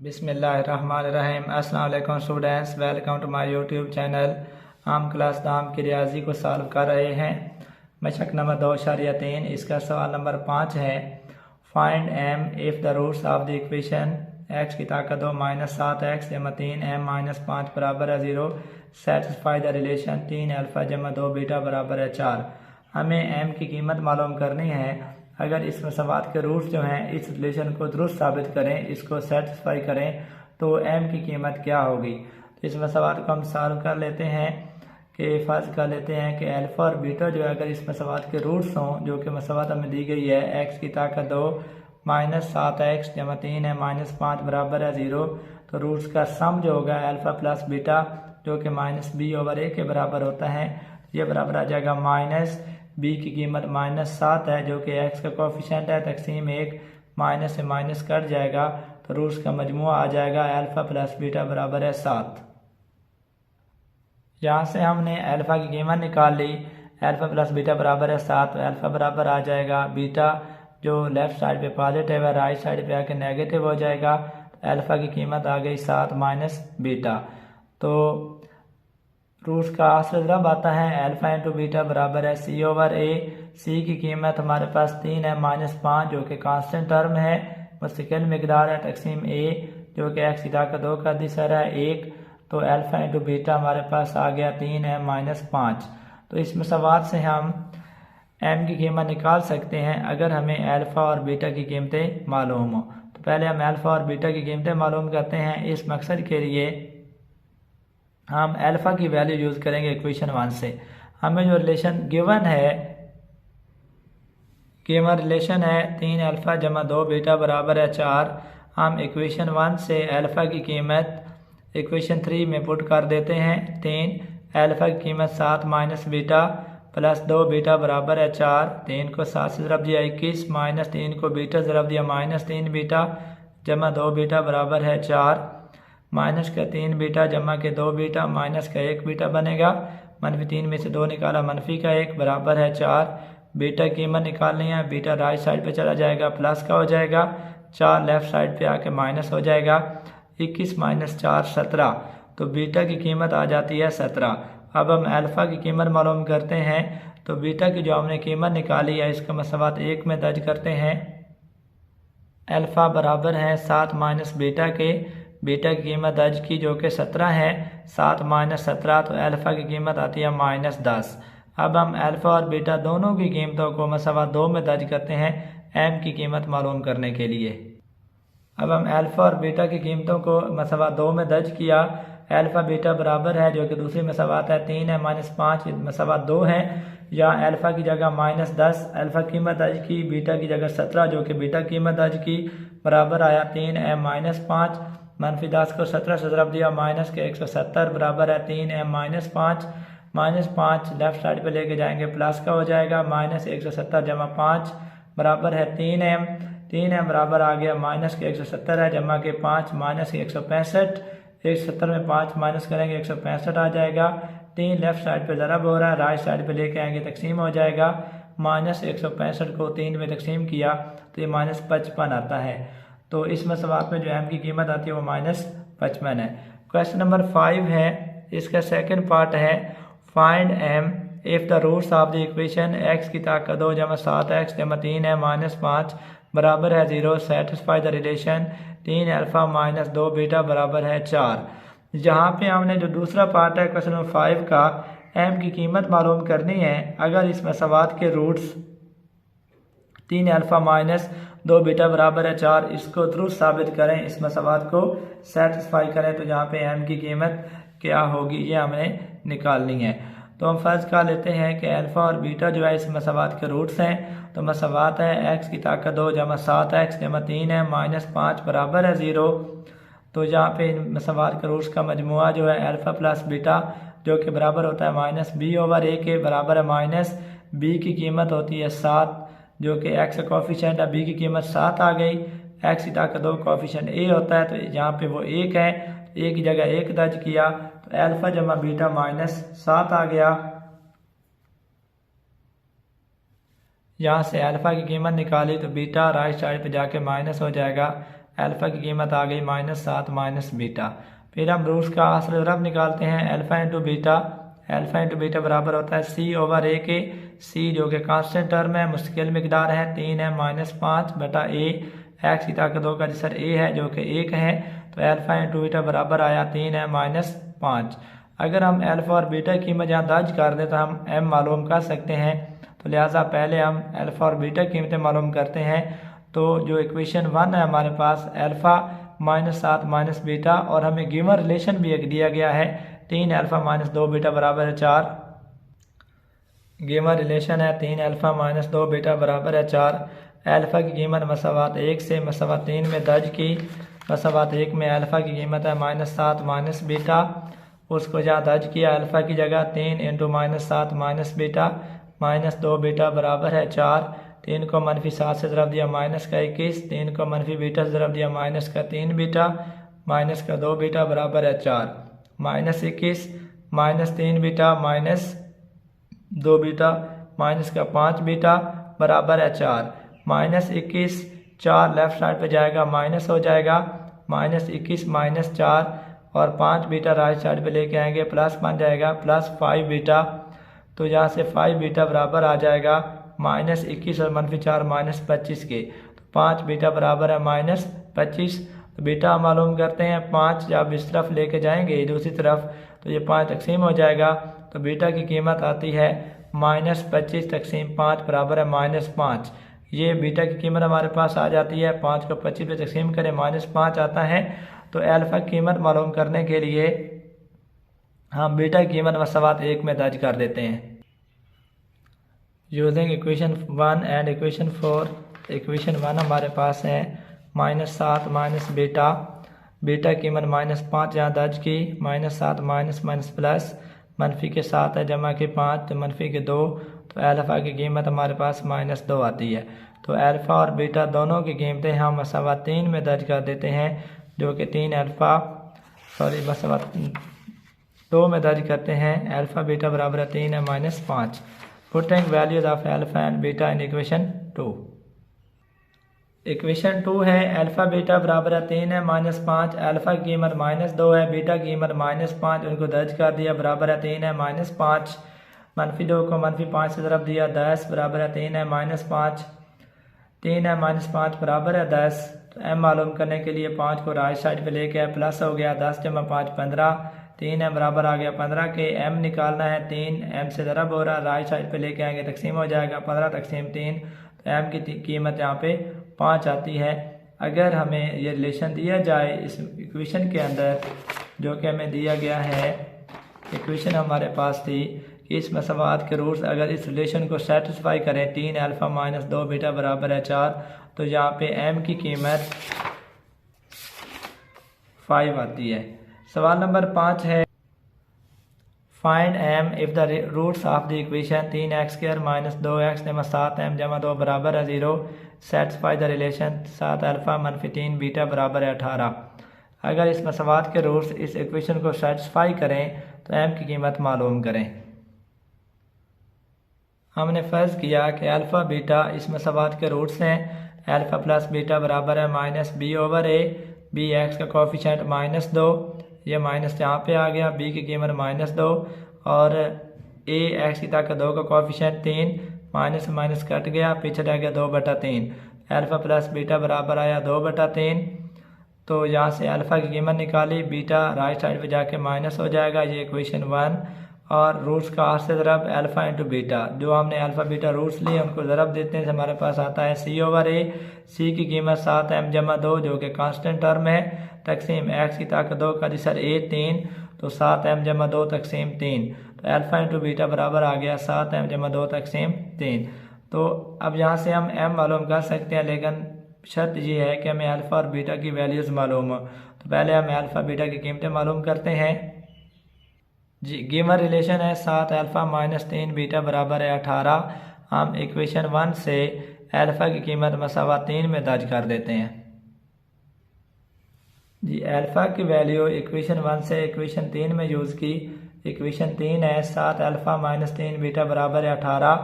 बिस्मिल्लाहिर्रहमानिर्रहीम। अस्सलाम वालेकुम students, welcome to my YouTube channel. हम क्लास दाम की रियाजी को सॉल्व कर रहे हैं। मशक नंबर 2.3, इसका सवाल नंबर 5 है। Find m if the roots of the equation x की ताकत 2 -7x जमा 3m - 5 बराबर है 0 सेटिस्फाई द रिलेशन 3 अल्फ़ा जमा 2 बीटा बराबर है 4। हमें m की कीमत मालूम करनी है। अगर इस मसवात के रूट्स जो हैं इस रिलेशन को दुरुस्त साबित करें, इसको सेटिस्फाई करें, तो m की कीमत क्या होगी। तो इस मसवात को हम सॉल्व कर लेते हैं कि फ़र्ज़ कर लेते हैं कि अल्फ़ा और बीटा जो है अगर इस मसवात के रूट्स हों, जो कि मसवात हमें दी गई है x की ताकत 2 -7x जमा 3 है -5 बराबर है 0, तो रूट्स का सम जो होगा अल्फ़ा प्लस बीटा जो कि -b/a के बराबर होता है, ये बराबर आ जाएगा b की कीमत -7 है जो कि x का कोफिशिएंट है, तकसीम 1 माइनस से माइनस कट जाएगा, तो रूट्स का मजमुआ आ जाएगा अल्फ़ा प्लस बीटा बराबर है 7। यहाँ से हमने अल्फ़ा की कीमत निकाल ली, अल्फ़ा प्लस बीटा बराबर है 7, तो अल्फ़ा बराबर आ जाएगा बीटा जो लेफ़्ट साइड पे पॉजिटिव है राइट साइड पे आके नेगेटिव हो जाएगा। तो अल्फ़ा की कीमत आ गई 7 माइनस बीटा। तो रूट्स का असर ज़रब आता है अल्फ़ा इंटू बीटा बराबर है c/a। c की कीमत हमारे पास 3 है -5 जो कि कांस्टेंट टर्म है, मुस्तकिल मिकदार है, तकसीम a जो कि x की ताकत 2 का दिसर है 1, तो अल्फ़ा इंटू बीटा हमारे पास आ गया 3 है -5। तो इस मसवात से हम m की कीमत निकाल सकते हैं अगर हमें अल्फ़ा और बीटा की कीमतें मालूम हो। तो पहले हम अल्फ़ा और बीटा की कीमतें मालूम करते हैं। इस मकसद के लिए हम अल्फ़ा की वैल्यू यूज़ करेंगे इक्वेशन 1 से। हमें जो रिलेशन गिवन रिलेशन है 3 अल्फ़ा जमा 2 बीटा बराबर है 4। हम इक्वेशन 1 से अल्फ़ा की कीमत इक्वेशन 3 में पुट कर देते हैं। 3 अल्फ़ा की कीमत 7 माइनस बीटा प्लस 2 बीटा बराबर है 4। 3 को 7 से ज़रब दिया 21 माइनस 3 को बीटा ज़रब दिया -3 बीटा जमा 2 बीटा बराबर है 4। माइनस का 3 बीटा जमा के 2 बीटा माइनस का 1 बीटा बनेगा, -3 में से 2 निकाला -का 1 बराबर है 4। बीटा की कीमत निकालनी है, बीटा राइट साइड पे चला जाएगा प्लस का हो जाएगा, 4 लेफ्ट साइड पे आके माइनस हो जाएगा, 21 - 4 17, तो बीटा की कीमत आ जाती है 17। अब हम अल्फ़ा की कीमत मालूम करते हैं, तो बीटा की जो हमने कीमत निकाली है इसका मसवात 1 में दर्ज करते हैं। अल्फ़ा बराबर है 7 माइनस बीटा के, बीटा की कीमत दर्ज की जो कि 17 है, 7 - 17, तो अल्फ़ा की कीमत आती है -10। अब हम अल्फ़ा और बीटा दोनों की कीमतों को मसवा 2 में दर्ज करते हैं m की कीमत मालूम करने के लिए। अब हम अल्फ़ा और बीटा की कीमतों को मसवा 2 में दर्ज किया। अल्फ़ा बीटा बराबर है जो कि दूसरी मसवात है 3 है -5 मसवा 2 है, या अल्फ़ा की जगह -10 अल्फ़ा कीमत दर्ज की, बीटा की जगह 17 जो कि बीटा कीमत दर्ज की, बराबर आया 3 है -5 -10 को 17 से ज़रब दिया माइनस के 170 बराबर है 3 है -5 -5 लेफ्ट साइड पे लेके जाएंगे प्लस का हो जाएगा, -170 जमा 5 बराबर है 3m बराबर आ गया माइनस के 170 है जमा के 5 माइनस के 165, 170 में 5 माइनस करेंगे 165 आ जाएगा। 3 लेफ्ट साइड पे ज़रब हो रहा है, राइट साइड पे लेके आएंगे तकसीम हो जाएगा, -165 को 3 में तकसीम किया तो ये -55 आता है। तो इस मसवात में जो m की कीमत आती है वो -55 है। क्वेश्चन नंबर 5 है, इसका सेकंड पार्ट है find m if the roots of the equation x की ताकत 2 जमा 7x जमा 3 है -5 बराबर है 0 satisfy the relation 3 alpha minus 2 beta बराबर है 4। जहाँ पे हमने जो दूसरा पार्ट है क्वेश्चन नंबर 5 का m की कीमत मालूम करनी है अगर इस मसवात के रूट्स 3 अल्फ़ा माइनस 2 बीटा बराबर है 4, इसको दुरुस्त साबित करें, इस मसवात को सेटिस्फाई करें, तो जहाँ पे m की कीमत क्या होगी ये हमने निकालनी है। तो हम फर्ज कर लेते हैं कि अल्फ़ा और बीटा जो है इस मसवात के रूट्स हैं। तो मसवात है x की ताकत 2 जमा 7x जमा 3 है -5 बराबर है 0, तो जहाँ पे इन मसवात के रूट्स का मजमुआ जो है अल्फ़ा प्लस बीटा जो कि बराबर होता है -b/a के बराबर है -b की कीमत होती है 7 जो कि x का कोफिशिएंट है, b की कीमत 7 आ गई, x की ताकत 2 कोफिशिएंट a होता है, तो यहाँ पे वो 1 है, तो a की जगह 1 दर्ज किया, तो अल्फ़ा जमा बीटा -7 आ गया। यहाँ से अल्फ़ा की कीमत निकाली तो बीटा राइट साइड पे जाके माइनस हो जाएगा, अल्फ़ा की कीमत आ गई -7 माइनस बीटा। फिर हम रूट्स का असल ज़रब निकालते हैं। अल्फ़ा इंटू बीटा बराबर होता है C/A के। C जो कि कांस्टेंट टर्म है, मुस्तकिल मिकदार है, 3 है -5 बटा A x की ताकत 2 का जिसर A है जो कि 1 है। तो अल्फ़ा इंटू बीटा बराबर आया 3 है -5। अगर हम अल्फ़ा और बीटा की कीमत यहाँ दर्ज कर दें तो हम m मालूम कर सकते हैं। तो लिहाजा पहले हम अल्फ़ा और बीटा कीमतें मालूम करते हैं। तो जो इक्वेशन 1 है हमारे पास अल्फ़ा -7 माइनस बीटा, और हमें गिवन रिलेशन भी एक दिया गया है 3 अल्फ़ा माइनस 2 बीटा बराबर है 4। गिवन रिलेशन है 3 अल्फ़ा माइनस 2 बीटा बराबर है 4। अल्फ़ा की कीमत मसावात 1 से मसावात 3 में दर्ज की। मसावात 1 में अल्फ़ा की कीमत है -7 माइनस बीटा, उसको जहाँ दर्ज किया अल्फ़ा की जगह 3 इंटू -7 माइनस बीटा -2 बीटा बराबर है 4। 3 को -7 से ज़रब दिया -21, 3 को मनफी बीटा से ज़रब दिया -3 बीटा -2 बीटा बराबर है 4। -21 -3 बीटा -2 बीटा -5 बीटा बराबर है 4। -21 4 लेफ्ट साइड पे जाएगा माइनस हो जाएगा, -21 -4 और 5 बीटा राइट साइड पे लेके आएंगे प्लस बन जाएगा +5 बीटा। तो यहाँ से 5 बीटा बराबर आ जाएगा -21 और -4 -25 के। तो 5 बीटा बराबर है -25। तो बीटा मालूम करते हैं 5, जब इस तरफ लेके जाएंगे दूसरी तरफ तो ये 5 तकसीम हो जाएगा। तो बीटा की कीमत आती है -25 तकसीम 5 बराबर है -5। ये बीटा की कीमत हमारे पास आ जाती है। 5 को 25 पे तकसीम करें -5 आता है। तो अल्फ़ा की कीमत मालूम करने के लिए हम बीटा की कीमत मसावात 1 में दर्ज कर देते हैं। Using equation 1 and equation 4। Equation 1 हमारे पास है -7 माइनस बीटा की कीमत -5 यहाँ दर्ज की। -7 माइनस प्लस मनफी के 7 है जमा के 5 तो मनफी के 2। तो अल्फ़ा की कीमत हमारे पास -2 आती है। तो अल्फ़ा और बीटा दोनों की कीमतें हम मसावात 3 में दर्ज कर देते हैं, जो कि 3 अल्फ़ा मसावात 2 में दर्ज करते हैं। अल्फ़ा बीटा बराबर है 3 है -5। Putting values of alpha and beta in equation 2। Equation 2 है अल्फ़ा बीटा बराबर है 3 है -5। अल्फ़ा की कीमत -2 है, बीटा की कीमत -5, उनको दर्ज कर दिया बराबर है 3 है -5। -2 को -5 से ज़रब दिया 10 बराबर है 3 है -5। 3 है -5 बराबर है 10। तो m मालूम करने के लिए 5 को राइट साइड पे लेके आए, प्लस हो गया 10 जमा 5 15। 3 है बराबर आ गया 15 के। m निकालना है 3, m से ज़रब हो रहा है, राइट साइड पे लेके आएंगे तकसीम हो जाएगा 15 तकसीम 3। तो m की कीमत यहाँ पे 5 आती है। अगर हमें ये रिलेशन दिया जाए इस इक्वेशन के अंदर, जो कि हमें दिया गया है, इक्वेशन हमारे पास थी कि इस मसावात के रूट्स अगर इस रिलेशन को सेटिस्फाई करें 3 अल्फ़ा माइनस 2 बीटा बराबर है 4, तो यहाँ पे m की कीमत 5 आती है। सवाल नंबर 5 है find m if the roots of the equation 3x² minus 2x जमा 7m जमा 2 बराबर है 0 सेटिस्फाई द रिलेशन 7 अल्फ़ा मनफी 3 बीटा बराबर है 18। अगर इस मसावात के रूट्स इस इक्वेशन को सेटिस्फाई करें तो m की कीमत मालूम करें। हमने फ़र्ज़ किया कि अल्फ़ा बीटा इस मसावात के रूट्स हैं। अल्फ़ा प्लस बीटा बराबर है -b/a, b x का कोफिशेंट -2, ये माइनस यहाँ पे आ गया, b की कीमत -2 और a x की ताकत 2 का कोफिशेंट 3, माइनस माइनस कट गया, पीछे रह गया 2/3। अल्फ़ा प्लस बीटा बराबर आया 2/3। तो यहाँ से अल्फ़ा की कीमत निकाली, बीटा राइट साइड पे जाके माइनस हो जाएगा, ये इक्वेशन 1। और रूट्स का हाथ से ज़रब अल्फ़ा इंटू बीटा, जो हमने अल्फ़ा बीटा रूट्स लिए उनको ज़रब देते हैं, हमारे पास आता है C/A। C की कीमत 7m जमा 2 जो कि कांस्टेंट टर्म है, तकसीम x की ताकत 2 का जिसर a 3, तो 7m जमा 2 तकसीम 3। तो अल्फ़ा इंटू बीटा बराबर आ गया 7m जमा 2 तकसीम 3। तो अब यहाँ से हम m मालूम कर सकते हैं, लेकिन शर्त ये है कि हमें अल्फ़ा और बीटा की वैल्यूज़ मालूम हो। तो पहले हम अल्फ़ा बीटा की कीमतें मालूम करते हैं। जी, गिवन रिलेशन है 7 अल्फ़ा माइनस 3 बीटा बराबर है 18। हम इक्वेशन 1 से अल्फ़ा की कीमत मसावा 3 में दर्ज कर देते हैं। जी, अल्फ़ा की वैल्यू इक्वेशन 1 से इक्वेशन 3 में यूज़ की। इक्वेशन 3 है 7 अल्फ़ा माइनस 3 बीटा बराबर है 18,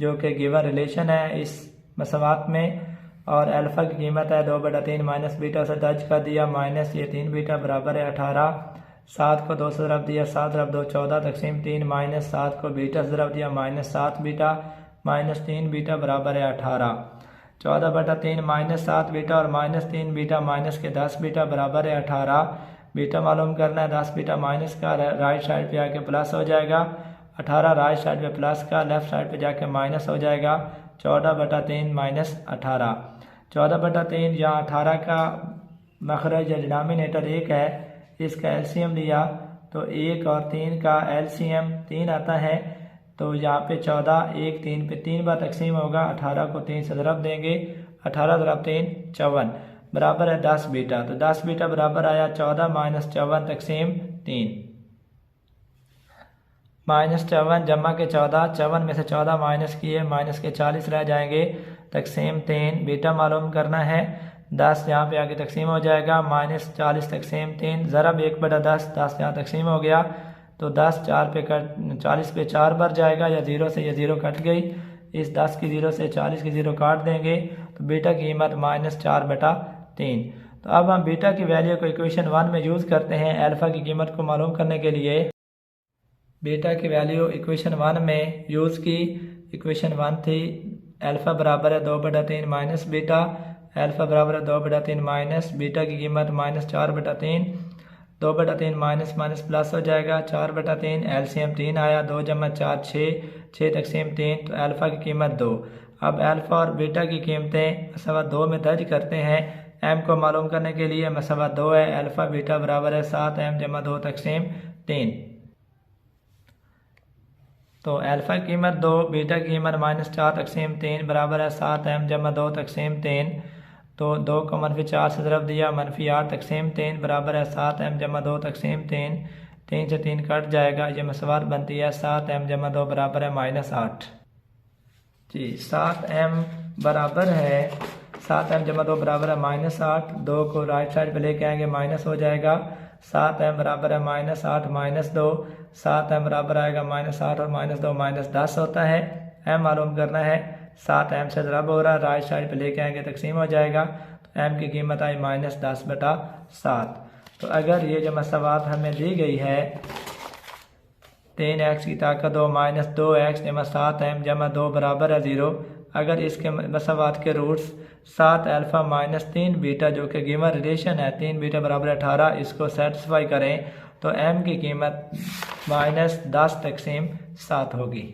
जो कि गिवन रिलेशन है इस मसावात में। और अल्फ़ा की कीमत है 2/3 माइनस बीटा से दर्ज कर दिया, माइनस ये 3 बीटा बराबर है 18। 7 को 2 से ज़रब दिया, 7 × 2 14 तक़सीम 3 माइनस 7 को बीटा से ज़रब दिया, माइनस 7 बीटा माइनस 3 बीटा बराबर है 18। 14/3 माइनस 7 बीटा और माइनस 3 बीटा माइनस के 10 बीटा बराबर है 18। बीटा मालूम करना है, 10 बीटा माइनस का राइट साइड पे आके प्लस हो जाएगा, 18 राइट साइड पे प्लस का लेफ्ट साइड पे जाके माइनस हो जाएगा। 14/3 माइनस 18। 14/3 जहाँ 18 का मखरज या डिनोमिनेटर 1 है, इसका एलसीएम लिया तो 1 और 3 का एलसीएम 3 आता है। तो यहाँ पे 14 1 3 पे 3 बार तकसीम होगा, 18 को 3 से ज़रब देंगे, 18 × 3 54 बराबर है 10 बीटा। तो 10 बीटा बराबर आया 14 माइनस 54 तकसीम 3। माइनस 54 जमा के 14, 54 में से 14 माइनस किए, माइनस के 40 रह जाएंगे तकसीम 3। बीटा मालूम करना है, 10 यहाँ पे आके तकसीम हो जाएगा, माइनस 40 तकसीम 3, ज़रब 1/10, 10 यहाँ तकसीम हो गया तो 10 4 पे कट 40 पे 4 बार जाएगा, या 0 से ये 0 कट गई, इस 10 की 0 से 40 की 0 काट देंगे तो बीटा की कीमत -4/3। तो अब हम बीटा की वैल्यू को इक्वेशन 1 में यूज़ करते हैं अल्फ़ा की कीमत को मालूम करने के लिए। बीटा की वैल्यू इक्वेशन 1 में यूज़ की। इक्वेशन 1 थी अल्फ़ा बराबर है 2/3 माइनस बीटा, अल्फ़ा बराबर है 2/3 माइनस बीटा की कीमत -4/3। 2/3 माइनस माइनस प्लस हो जाएगा, 4/3 एलसीएम 3 आया, 2 × 4 6 तकसीम 3, तो अल्फ़ा की कीमत 2। अब अल्फ़ा और बीटा की कीमतें मसवा 2 में दर्ज करते हैं। एम को मालूम करने के लिए मसवा 2 है, अल्फ़ा बीटा बराबर है 7m × 2 तकसीम 3। तो अल्फ़ा की कीमत 2, बीटा की कीमत -4 तकसीम 3 बराबर है 7m × 2 तकसीम 3। तो 2 को -4 से ज़रब दिया, -8 तकसीम 3 बराबर है 7m × 2 तकसीम 3। 3 से 3 कट जाएगा, ये मसवात बनती है 7m × 2 बराबर है -8। जी 7m बराबर है 7m × 2 बराबर है -8। 2 को राइट साइड पे लेके आएंगे, माइनस हो जाएगा। 7m बराबर है -8 -2, 7m बराबर आएगा -8 और -2 -10 होता है। m मालूम करना है, 7m से ज़रब हो रहा है, राइट साइड पे लेके आएंगे तकसीम हो जाएगा। तो m की कीमत आई -10/7। तो अगर ये जो मसवात हमें दी गई है 3x की ताकत हो -2x = 7m × 2 बराबर है 0, अगर इसके मसवात के रूट्स 7 अल्फ़ा -3 बीटा जो कि गिवन रिलेशन है 3 बीटा बराबर 18, इसको सेटिस्फाई करें तो m की कीमत -10 तकसीम 7 होगी।